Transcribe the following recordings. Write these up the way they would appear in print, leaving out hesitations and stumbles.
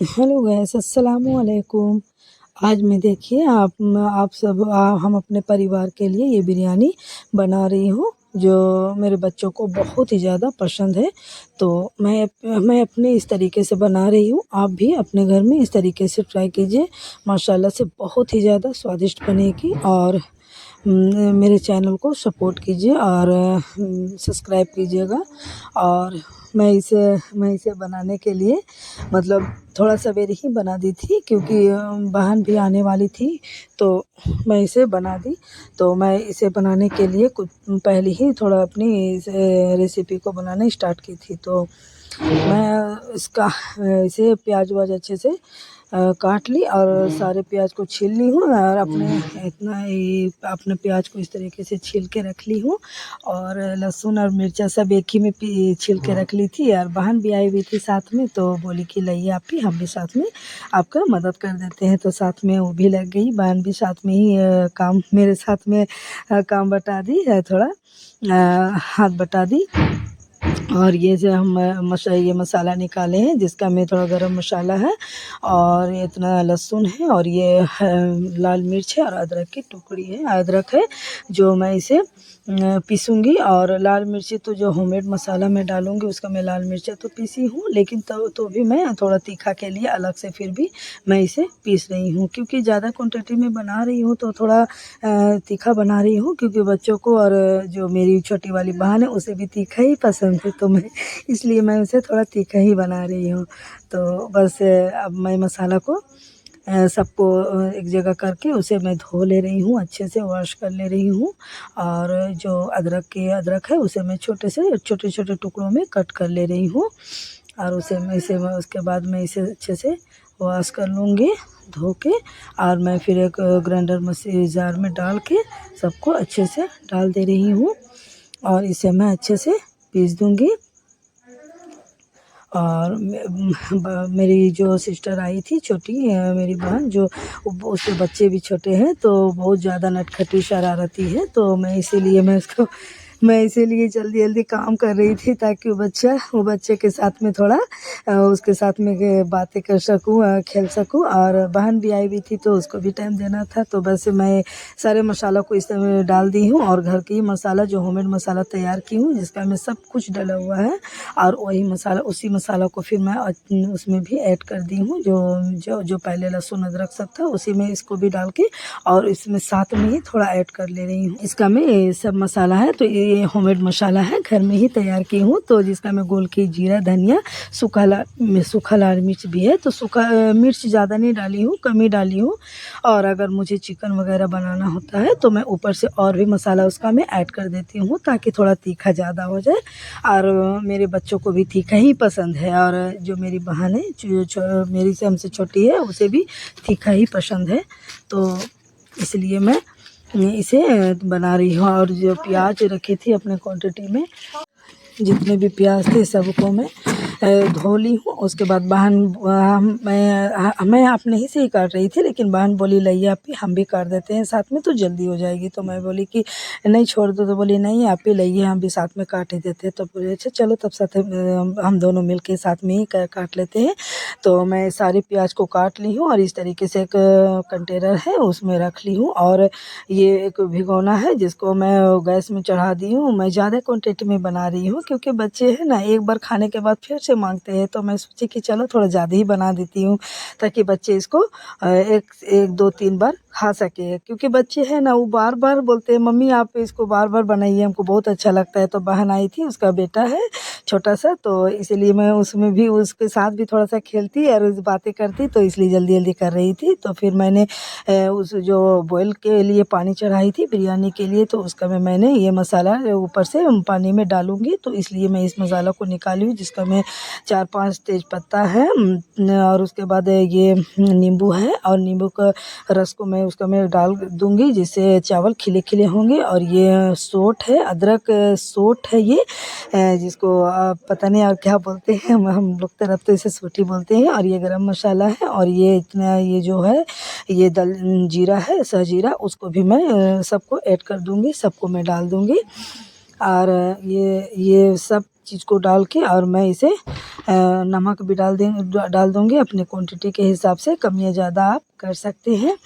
Hello guys, अस्सलामु अलैकुम। आज मैं देखिए हम अपने परिवार के लिए ये बिरयानी बना रही हूँ जो मेरे बच्चों को बहुत ही ज़्यादा पसंद है। तो मैं अपने इस तरीके से बना रही हूँ, आप भी अपने घर में इस तरीके से ट्राई कीजिए। माशाल्लाह से बहुत ही ज़्यादा स्वादिष्ट बनेगी। और मेरे चैनल को सपोर्ट कीजिए और सब्सक्राइब कीजिएगा। और मैं इसे बनाने के लिए मतलब थोड़ा सवेरे ही बना दी थी, क्योंकि बहन भी आने वाली थी तो मैं इसे बना दी। तो मैं इसे बनाने के लिए कुछ पहले ही थोड़ा अपनी इस रेसिपी को बनाना स्टार्ट की थी। तो मैं इसे प्याज व्याज अच्छे से काट ली और सारे प्याज को छील ली हूँ। और अपने प्याज को इस तरीके से छील के रख ली हूँ। और लहसुन और मिर्चा सब एक ही में छील के रख ली थी। और बहन भी आई हुई थी साथ में, तो बोली कि लाइए आप भी, हम भी साथ में आपका मदद कर देते हैं। तो साथ में वो भी लग गई, बहन भी साथ में ही काम मेरे साथ में काम बटा दी है, थोड़ा हाथ बटा दी। और ये जो हम ये मसाला निकाले हैं, जिसका में थोड़ा गरम मसाला है और इतना लहसुन है और ये लाल मिर्च है और अदरक की टुकड़ी है, अदरक है जो मैं इसे पीसूँगी। और लाल मिर्ची तो जो होममेड मसाला मैं डालूँगी उसका मैं लाल मिर्चा तो पीसी हूँ, लेकिन तो भी मैं थोड़ा तीखा के लिए अलग से फिर भी मैं इसे पीस रही हूँ, क्योंकि ज़्यादा क्वांटिटी में बना रही हूँ तो थोड़ा तीखा बना रही हूँ, क्योंकि बच्चों को और जो मेरी छोटी वाली बहन है उसे भी तीखा ही पसंद है। तो मैं इसलिए मैं उसे थोड़ा तीखा ही बना रही हूँ। तो बस अब मैं मसाला को सबको एक जगह करके उसे मैं धो ले रही हूँ, अच्छे से वॉश कर ले रही हूँ। और जो अदरक है उसे मैं छोटे छोटे टुकड़ों में कट कर ले रही हूँ। और मैं उसके बाद मैं इसे अच्छे से वॉश कर लूँगी धो के। और मैं फिर एक ग्राइंडर मशीन जार में डाल के सबको अच्छे से डाल दे रही हूँ और इसे मैं अच्छे से पीस दूँगी। और मेरी जो सिस्टर आई थी छोटी, मेरी बहन, जो उसके बच्चे भी छोटे हैं, तो बहुत ज़्यादा नटखटी शरारती है। तो मैं इसीलिए जल्दी जल्दी काम कर रही थी, ताकि वो बच्चे के साथ में थोड़ा उसके साथ में बातें कर सकूं, खेल सकूं। और बहन भी आई हुई थी तो उसको भी टाइम देना था। तो बस मैं सारे मसाला को इस तरह डाल दी हूँ और घर की मसाला जो होममेड मसाला तैयार की हूँ, जिसका में सब कुछ डला हुआ है। और उसी मसाला को फिर मैं उसमें भी ऐड कर दी हूँ, जो पहले लहसुन अदरक सब था उसी में इसको भी डाल के और इसमें साथ में ही थोड़ा ऐड कर ले रही हूँ। इसका में ये सब मसाला है, तो ये होममेड मसाला है, घर में ही तैयार की हूँ। तो जिसका मैं गोल की जीरा, धनिया, सूखा लाल मिर्च भी है। तो सूखा मिर्च ज़्यादा नहीं डाली हूँ, कम ही डाली हूँ। और अगर मुझे चिकन वगैरह बनाना होता है तो मैं ऊपर से और भी मसाला उसका मैं ऐड कर देती हूँ, ताकि थोड़ा तीखा ज़्यादा हो जाए। और मेरे बच्चों को भी तीखा ही पसंद है। और जो मेरी बहन है जो मेरी से हमसे छोटी है, उसे भी तीखा ही पसंद है। तो इसलिए मैं इसे बना रही हूँ। और जो प्याज रखी थी अपने क्वांटिटी में, जितने भी प्याज थे सबको मैं धो ली हूँ। उसके बाद मैं अपने ही से ही काट रही थी, लेकिन बहन बोली लाइए आप ही, हम भी काट देते हैं साथ में तो जल्दी हो जाएगी। तो मैं बोली कि नहीं छोड़ दो, तो बोली नहीं आप ही लाइए, हम भी साथ में काट ही देते हैं। तो बोले अच्छा चलो, तब साथ हम दोनों मिल के साथ में ही काट लेते हैं। तो मैं सारे प्याज को काट ली हूँ और इस तरीके से एक कंटेनर है उसमें रख ली हूँ। और ये एक भिगोना है जिसको मैं गैस में चढ़ा दी हूँ। मैं ज़्यादा क्वांटिटी में बना रही हूँ, क्योंकि बच्चे हैं ना, एक बार खाने के बाद फिर से मांगते हैं। तो मैं सोची कि चलो थोड़ा ज़्यादा ही बना देती हूँ, ताकि बच्चे इसको एक दो तीन बार खा सके। क्योंकि बच्चे हैं ना, वो बार बार बोलते हैं मम्मी आप इसको बार बार बनाइए, हमको बहुत अच्छा लगता है। तो बहन आई थी, उसका बेटा है छोटा सा, तो इसलिए मैं उसमें भी उसके साथ भी थोड़ा सा खेलती और उस बातें करती, तो इसलिए जल्दी जल्दी कर रही थी। तो फिर मैंने उस जो बॉयल के लिए पानी चढ़ाई थी बिरयानी के लिए, तो उसका मैंने ये मसाला ऊपर से पानी में डालूँगी। तो इसलिए मैं इस मसाला को निकाली हूँ, जिसका मैं 4-5 तेज पत्ता है और उसके बाद ये नींबू है, और नींबू का रस को मैं डाल दूँगी, जिससे चावल खिले खिले होंगे। और ये सोट है, अदरक सोट है ये, जिसको पता नहीं और क्या बोलते हैं, हम लोग तरफ तो इसे सोटी बोलते हैं। और ये गरम मसाला है, और ये जो है ये जीरा है, सहजीरा, उसको भी मैं सबको ऐड कर दूँगी, सबको मैं डाल दूँगी। और ये सब चीज़ को डाल के और मैं इसे नमक भी डाल दूँगी अपने क्वांटिटी के हिसाब से। कम या ज़्यादा आप कर सकते हैं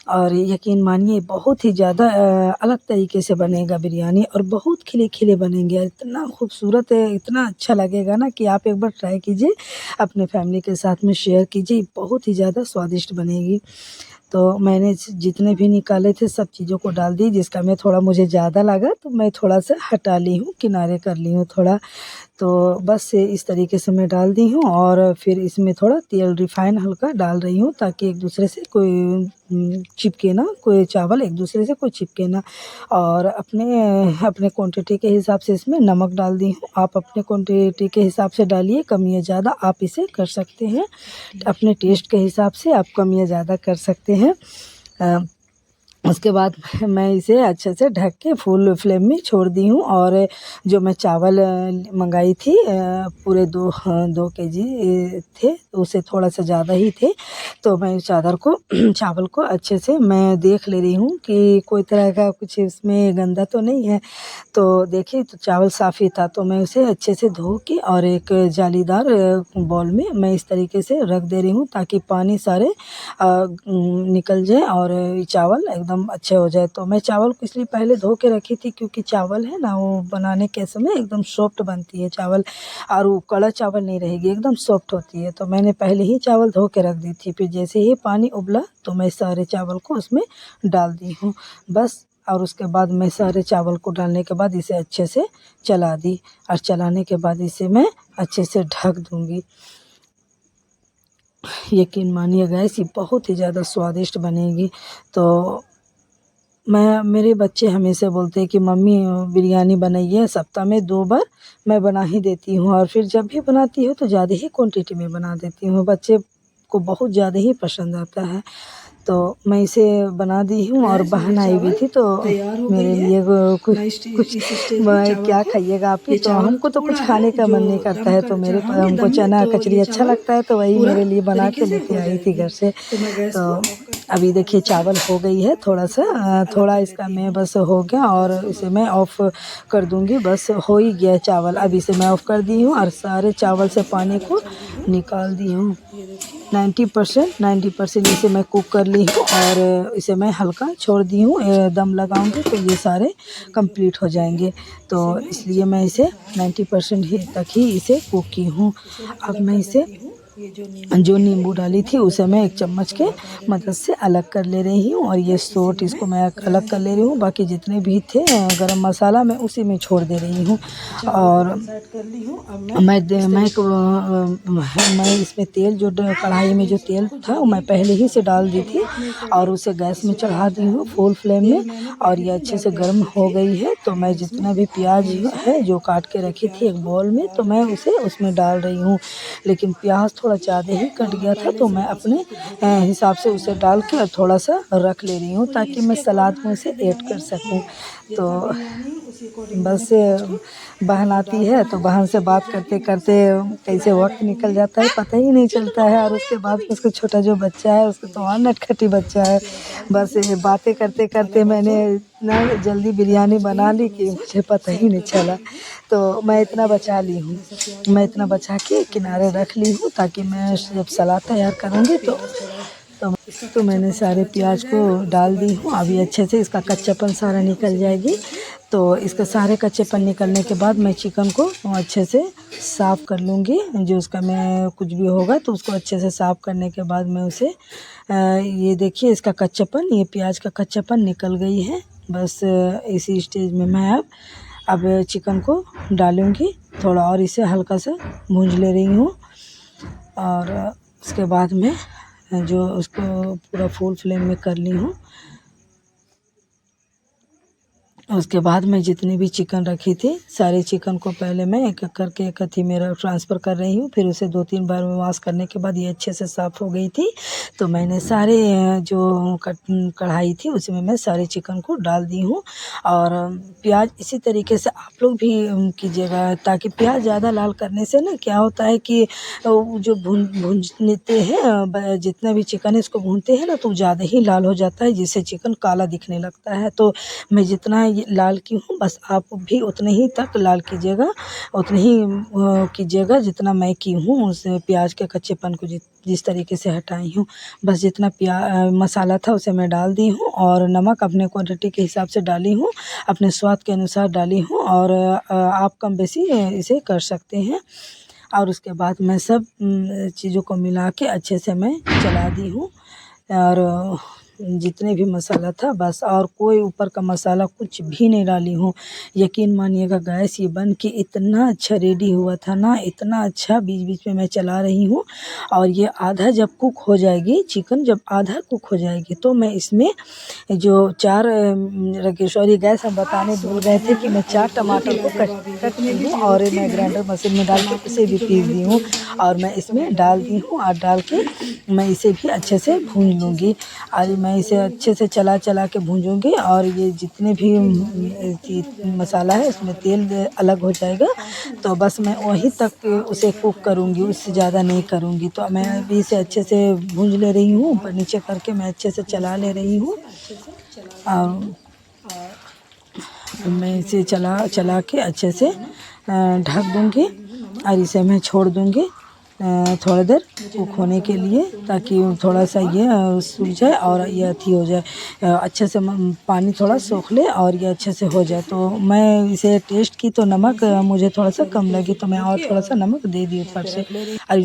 और यकीन मानिए बहुत ही ज़्यादा अलग तरीके से बनेगा बिरयानी और बहुत खिले-खिले बनेंगे। इतना खूबसूरत है, इतना अच्छा लगेगा ना कि आप एक बार ट्राई कीजिए, अपने फैमिली के साथ में शेयर कीजिए, बहुत ही ज़्यादा स्वादिष्ट बनेगी। तो मैंने जितने भी निकाले थे सब चीज़ों को डाल दी, जिसका में थोड़ा मुझे ज़्यादा लगा तो मैं थोड़ा-सा हटा ली हूँ, किनारे कर ली हूँ थोड़ा। तो बस इस तरीके से मैं डाल दी हूँ और फिर इसमें थोड़ा तेल रिफ़ाइन हल्का डाल रही हूँ ताकि एक दूसरे से कोई चिपके ना, कोई चावल एक दूसरे से कोई चिपके ना। और अपने क्वांटिटी के हिसाब से इसमें नमक डाल दी हूँ। आप अपने क्वांटिटी के हिसाब से डालिए, कम या ज़्यादा आप इसे कर सकते हैं। अपने टेस्ट के हिसाब से आप कम या ज़्यादा कर सकते हैं। उसके बाद मैं इसे अच्छे से ढक के फुल फ्लेम में छोड़ दी हूँ और जो मैं चावल मंगाई थी पूरे 2 केजी थे, तो उससे थोड़ा सा ज़्यादा ही थे। तो मैं उस चावल को अच्छे से मैं देख ले रही हूँ कि कोई तरह का कुछ इसमें गंदा तो नहीं है। तो देखिए तो चावल साफ़ ही था, तो मैं उसे अच्छे से धो के और एक जालीदार बाउल में मैं इस तरीके से रख दे रही हूँ ताकि पानी सारे निकल जाए और चावल एकदम अच्छे हो जाए। तो मैं चावल को इसलिए पहले धो के रखी थी क्योंकि चावल है ना वो बनाने के समय एकदम सॉफ्ट बनती है चावल और वो कड़ा चावल नहीं रहेगी, एकदम सॉफ्ट होती है। तो मैंने पहले ही चावल धो के रख दी थी, फिर जैसे ही पानी उबला तो मैं सारे चावल को उसमें डाल दी हूँ बस। और उसके बाद मैं सारे चावल को डालने के बाद इसे अच्छे से चला दी और चलाने के बाद इसे मैं अच्छे से ढक दूँगी। यकीन मानिए गाइस ये बहुत ही ज़्यादा स्वादिष्ट बनेगी। तो मेरे बच्चे हमेशा बोलते हैं कि मम्मी बिरयानी बनाइए, सप्ताह में 2 बार मैं बना ही देती हूँ और फिर जब भी बनाती हूँ तो ज़्यादा ही क्वांटिटी में बना देती हूँ। बच्चे को बहुत ज़्यादा ही पसंद आता है। तो मैं इसे बना दी हूँ और बहन आई हुई थी तो मेरे लिए कुछ मैं क्या खाइएगा आप ही? तो हमको तो कुछ खाने का मन नहीं करता है, तो हमको चना कचरी अच्छा लगता है तो वही मेरे लिए बना के लेके आई थी घर से। तो अभी देखिए चावल हो गई है थोड़ा इसका मैं बस हो गया और इसे मैं ऑफ़ कर दूँगी, बस हो ही गया चावल। अब इसे मैं ऑफ़ कर दी हूँ और सारे चावल से पानी को निकाल दी हूँ। 90% इसे मैं कुक कर ली हूँ और इसे मैं हल्का छोड़ दी हूँ। दम लगाऊंगी तो ये सारे कंप्लीट हो जाएंगे, तो इसलिए मैं इसे 90% ही तक ही इसे कुक की हूँ। अब मैं इसे जो नींबू डाली थी उसे मैं एक चम्मच के मदद से अलग कर ले रही हूँ और ये सोट इसको मैं अलग कर ले रही हूँ। बाकी जितने भी थे गरम मसाला मैं उसी में छोड़ दे रही हूँ और मैं इसमें तेल जो कढ़ाई में जो तेल था मैं पहले ही से डाल दी थी और उसे गैस में चढ़ा दी हूँ फुल फ्लेम में और ये अच्छे से गर्म हो गई है। तो मैं जितना भी प्याज है जो काट के रखी थी एक बाउल में तो मैं उसे उसमें डाल रही हूँ, लेकिन प्याज थोड़ा ज़्यादा ही कट गया था तो मैं अपने हिसाब से उसे डाल के और थोड़ा सा रख ले रही हूँ ताकि मैं सलाद में उसे ऐड कर सकूँ। तो बस बहन आती है तो बहन से बात करते करते कैसे वक्त निकल जाता है पता ही नहीं चलता है। और उसके बाद उसका छोटा जो बच्चा है उसको तो और नटखटी बच्चा है, बस ये बातें करते करते मैंने इतना जल्दी बिरयानी बना ली कि मुझे पता ही नहीं चला। तो मैं इतना बचा ली हूँ, मैं इतना बचा के किनारे रख ली हूँ ताकि मैं जब सलाद तैयार करूँगी तो मैंने सारे प्याज को डाल दी हूँ। अभी अच्छे से इसका कच्चापन सारा निकल जाएगी। तो इसका सारे कच्चेपन निकलने के बाद मैं चिकन को अच्छे से साफ़ कर लूँगी, जो उसका मैं कुछ भी होगा तो उसको अच्छे से साफ़ करने के बाद मैं उसे ये देखिए इसका कच्चापन, ये प्याज का कच्चापन निकल गई है। बस इसी स्टेज में मैं अब चिकन को डालूँगी, थोड़ा और इसे हल्का सा भूंज ले रही हूँ और उसके बाद में जो उसको पूरा फुल फ्लेम में कर ली हूँ। उसके बाद मैं जितनी भी चिकन रखी थी सारे चिकन को पहले मैं एक एक करके एक अथी मेरा ट्रांसफ़र कर रही हूँ। फिर उसे 2-3 बार में वॉश करने के बाद ये अच्छे से साफ़ हो गई थी। तो मैंने सारे जो कढ़ाई थी उसमें मैं सारे चिकन को डाल दी हूँ और प्याज इसी तरीके से आप लोग भी कीजिएगा ताकि प्याज ज़्यादा लाल करने से ना क्या होता है कि जो भूनते हैं जितना भी चिकन है इसको भूनते हैं ना तो ज़्यादा ही लाल हो जाता है जिससे चिकन काला दिखने लगता है। तो मैं जितना ये लाल की हूँ, बस आप भी उतने ही तक लाल कीजिएगा, उतने ही कीजिएगा जितना मैं की हूँ। उस प्याज के कच्चेपन को जिस तरीके से हटाई हूँ, बस जितना मसाला था उसे मैं डाल दी हूँ, और नमक अपने क्वांटिटी के हिसाब से डाली हूँ, अपने स्वाद के अनुसार डाली हूँ, और आप कम बेसी इसे कर सकते हैं। और उसके बाद मैं सब चीज़ों को मिला के अच्छे से मैं चला दी हूँ, और जितने भी मसाला था बस, और कोई ऊपर का मसाला कुछ भी नहीं डाली हूँ। यकीन मानिएगा गैस, ये बन के इतना अच्छा रेडी हुआ था ना, इतना अच्छा। बीच बीच में मैं चला रही हूँ, और ये आधा जब कुक हो जाएगी, चिकन जब आधा कुक हो जाएगी, तो मैं इसमें जो 4 सॉरी गैस हम बताने भूल गए थे कि मैं 4 टमाटर को कट की हूँ, और मैं ग्राइंडर मशीन में डाल के उसे भी पीस दी हूँ, और मैं इसमें डाल दी हूँ, और डाल के मैं इसे भी अच्छे से भून लूँगी। और मैं इसे अच्छे से चला के भूंजूँगी, और ये जितने भी मसाला है उसमें तेल अलग हो जाएगा, तो बस मैं वहीं तक उसे कुक करूँगी, उससे ज़्यादा नहीं करूँगी। तो मैं अभी इसे अच्छे से भूंज ले रही हूँ, ऊपर नीचे करके मैं अच्छे से चला ले रही हूँ, और मैं इसे चला के अच्छे से ढक दूँगी, और इसे मैं छोड़ दूँगी थोड़ी देर कुक होने के लिए, ताकि थोड़ा सा ये सूख जाए और ये अथी हो जाए, अच्छे से पानी थोड़ा सोख ले और ये अच्छे से हो जाए। तो मैं इसे टेस्ट की तो नमक मुझे थोड़ा सा कम लगी, तो मैं और थोड़ा सा नमक दे दी ऊपर से। और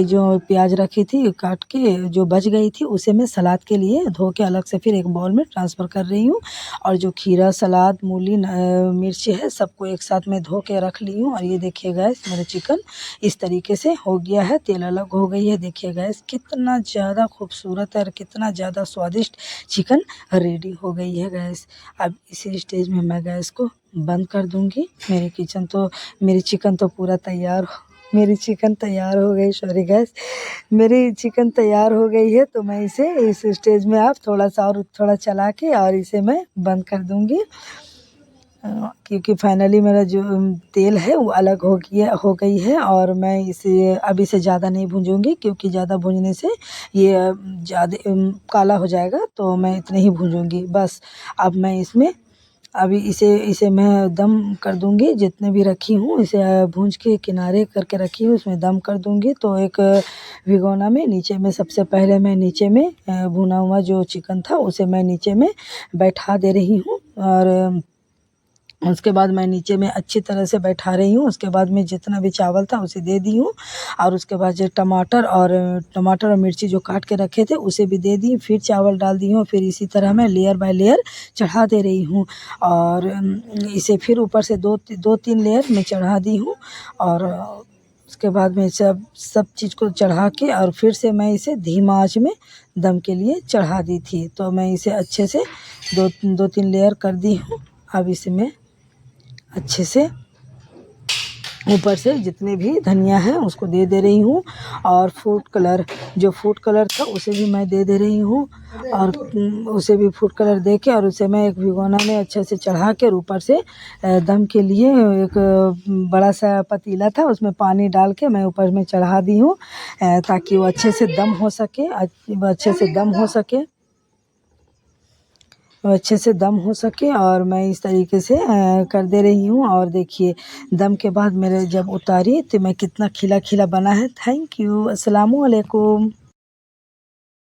जो प्याज रखी थी काट के, जो बच गई थी, उसे मैं सलाद के लिए धो के अलग से फिर एक बाउल में ट्रांसफ़र कर रही हूँ, और जो खीरा, सलाद, मूली, मिर्ची है, सबको एक साथ में धो के रख ली हूँ। और ये देखिए गैस, मेरा चिकन इस तरीके से हो गया है, तेल अलग हो गई है। देखिए गैस, कितना ज़्यादा खूबसूरत है और कितना ज़्यादा स्वादिष्ट चिकन रेडी हो गई है गैस। अब इसी स्टेज में मैं गैस को बंद कर दूंगी। मेरी चिकन तो पूरा तैयार मेरी चिकन तैयार हो गई, सॉरी गैस, मेरी चिकन तैयार हो गई है। तो मैं इसे इस स्टेज में आप थोड़ा सा और थोड़ा चला के और इसे मैं बंद कर दूंगी, क्योंकि फाइनली मेरा जो तेल है वो अलग हो गई है, और मैं इसे अब इसे ज़्यादा नहीं भूंजूंगी, क्योंकि ज़्यादा भूंजने से ये ज़्यादा काला हो जाएगा, तो मैं इतने ही भूंजूंगी बस। अब मैं इसमें अभी इसे मैं दम कर दूंगी, जितने भी रखी हूँ इसे भूंज के किनारे करके रखी हूँ, उसमें दम कर दूंगी। तो एक भिगोना में नीचे में सबसे पहले मैं नीचे में भुना हुआ जो चिकन था उसे मैं नीचे में बैठा दे रही हूँ, और उसके बाद मैं नीचे में अच्छी तरह से बैठा रही हूँ। उसके बाद में जितना भी चावल था उसे दे दी हूँ, और उसके बाद जो टमाटर और मिर्ची जो काट के रखे थे उसे भी दे दी, फिर चावल डाल दी हूँ, फिर इसी तरह मैं लेयर बाय लेयर चढ़ा दे रही हूँ, और इसे फिर ऊपर से दो तीन लेयर मैं चढ़ा दी हूँ, और उसके बाद में सब चीज़ को चढ़ा के और फिर से मैं इसे धीमा आंच में दम के लिए चढ़ा दी थी। तो मैं इसे अच्छे से दो तीन लेयर कर दी हूँ। अब इसमें अच्छे से ऊपर से जितने भी धनिया है उसको दे रही हूँ, और जो फूड कलर था उसे भी मैं दे रही हूँ, और उसे भी फूड कलर दे के और उसे मैं एक भिगोना में अच्छे से चढ़ा के और ऊपर से दम के लिए एक बड़ा सा पतीला था उसमें पानी डाल के मैं ऊपर में चढ़ा दी हूँ, ताकि वो अच्छे से दम हो सके, और मैं इस तरीके से कर दे रही हूँ। और देखिए दम के बाद मेरे जब उतारी तो मैं कितना खिला बना है। Thank you. अस्सलामु अलैकुम।